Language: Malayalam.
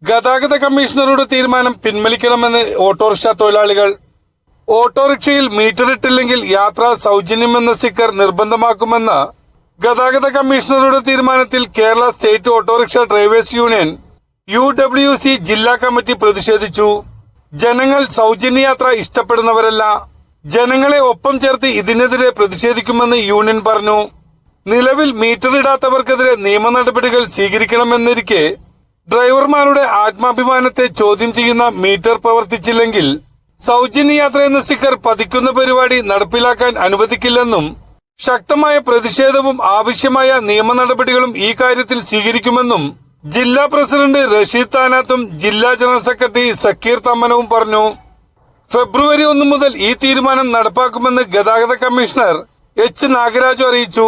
ഗതാഗത കമ്മീഷണറുടെ തീരുമാനം പിൻവലിക്കണമെന്ന് ഓട്ടോറിക്ഷ തൊഴിലാളികൾ. ഓട്ടോറിക്ഷയിൽ മീറ്റർ ഇട്ടില്ലെങ്കിൽ യാത്ര സൗജന്യമെന്ന സ്റ്റിക്കർ നിർബന്ധമാക്കുമെന്ന ഗതാഗത കമ്മീഷണറുടെ തീരുമാനത്തിൽ Kerala state autorickshaw drivers union UWC ജില്ലാ കമ്മിറ്റി പ്രതിഷേധിച്ചു. ജനങ്ങൾ സൗജന്യ യാത്ര ഇഷ്ടപ്പെടുന്നവരല്ല. ജനങ്ങളെ ഒപ്പം ചേർത്ത് ഇതിനെതിരെ പ്രതിഷേധിക്കുമെന്ന് യൂണിയൻ പറഞ്ഞു. നിലവിൽ മീറ്റർ ഇടാത്തവർക്കെതിരെ നിയമ നടപടികൾ സ്വീകരിക്കണമെന്നിരിക്കെ ഡ്രൈവർമാരുടെ ആത്മാഭിമാനത്തെ ചോദ്യം ചെയ്യുന്ന മീറ്റർ പ്രവർത്തിച്ചില്ലെങ്കിൽ സൗജന്യ യാത്ര എന്ന സ്റ്റിക്കർ പതിക്കുന്ന പരിപാടി നടപ്പിലാക്കാൻ അനുവദിക്കില്ലെന്നും ശക്തമായ പ്രതിഷേധവും ആവശ്യമായ നിയമ നടപടികളും ഈ കാര്യത്തിൽ സ്വീകരിക്കുമെന്നും ജില്ലാ പ്രസിഡന്റ് റഷീദ് താനാത്തും ജില്ലാ ജനറൽ സെക്രട്ടറി സക്കീർ തമ്മനവും പറഞ്ഞു. ഫെബ്രുവരി 1 മുതൽ ഈ തീരുമാനം നടപ്പാക്കുമെന്ന് ഗതാഗത കമ്മീഷണർ H നാഗരാജു അറിയിച്ചു.